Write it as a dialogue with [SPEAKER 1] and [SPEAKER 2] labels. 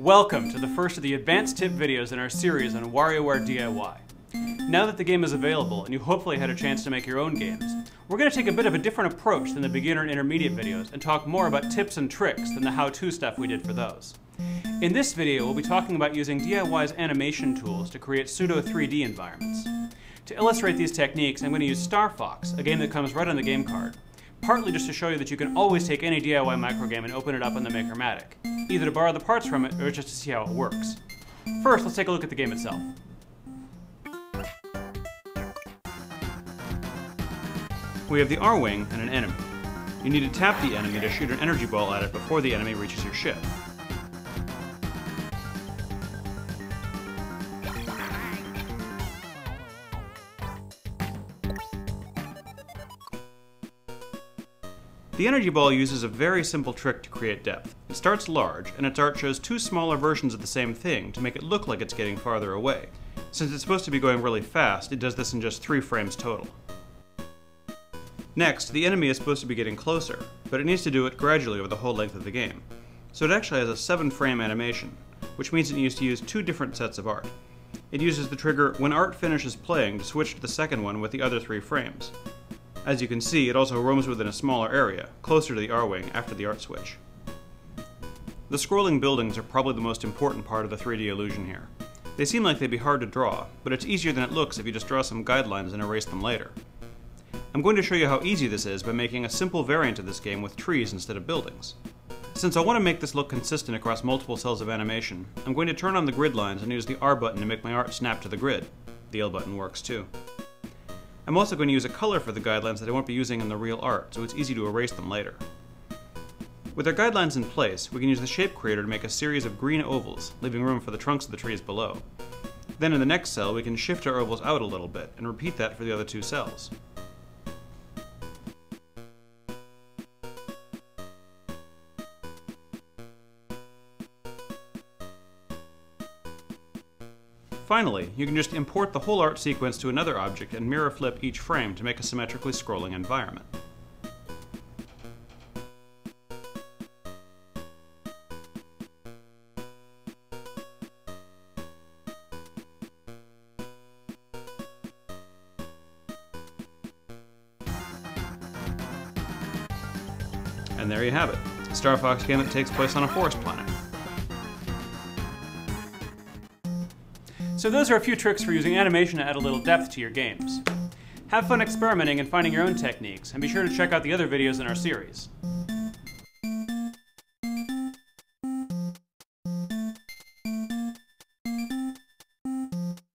[SPEAKER 1] Welcome to the first of the advanced tip videos in our series on WarioWare D.I.Y. Now that the game is available and you hopefully had a chance to make your own games, we're going to take a bit of a different approach than the beginner and intermediate videos and talk more about tips and tricks than the how-to stuff we did for those. In this video, we'll be talking about using D.I.Y.'s animation tools to create pseudo 3D environments. To illustrate these techniques, I'm going to use Star Fox, a game that comes right on the game card, partly just to show you that you can always take any D.I.Y. microgame and open it up on the Makermatic, either to borrow the parts from it or just to see how it works. First, let's take a look at the game itself. We have the R-wing and an enemy. You need to tap the enemy to shoot an energy ball at it before the enemy reaches your ship. The energy ball uses a very simple trick to create depth. It starts large, and its art shows two smaller versions of the same thing to make it look like it's getting farther away. Since it's supposed to be going really fast, it does this in just 3 frames total. Next, the enemy is supposed to be getting closer, but it needs to do it gradually over the whole length of the game. So it actually has a 7-frame animation, which means it needs to use 2 different sets of art. It uses the trigger when art finishes playing to switch to the second one with the other 3 frames. As you can see, it also roams within a smaller area, closer to the R-wing after the art switch. The scrolling buildings are probably the most important part of the 3D illusion here. They seem like they'd be hard to draw, but it's easier than it looks if you just draw some guidelines and erase them later. I'm going to show you how easy this is by making a simple variant of this game with trees instead of buildings. Since I want to make this look consistent across multiple cells of animation, I'm going to turn on the grid lines and use the R button to make my art snap to the grid. The L button works too. I'm also going to use a color for the guidelines that I won't be using in the real art, so it's easy to erase them later. With our guidelines in place, we can use the shape creator to make a series of green ovals, leaving room for the trunks of the trees below. Then in the next cell, we can shift our ovals out a little bit, and repeat that for the other 2 cells. Finally, you can just import the whole art sequence to another object and mirror flip each frame to make a symmetrically scrolling environment. And there you have it, a Star Fox game that takes place on a forest planet. So those are a few tricks for using animation to add a little depth to your games. Have fun experimenting and finding your own techniques, and be sure to check out the other videos in our series.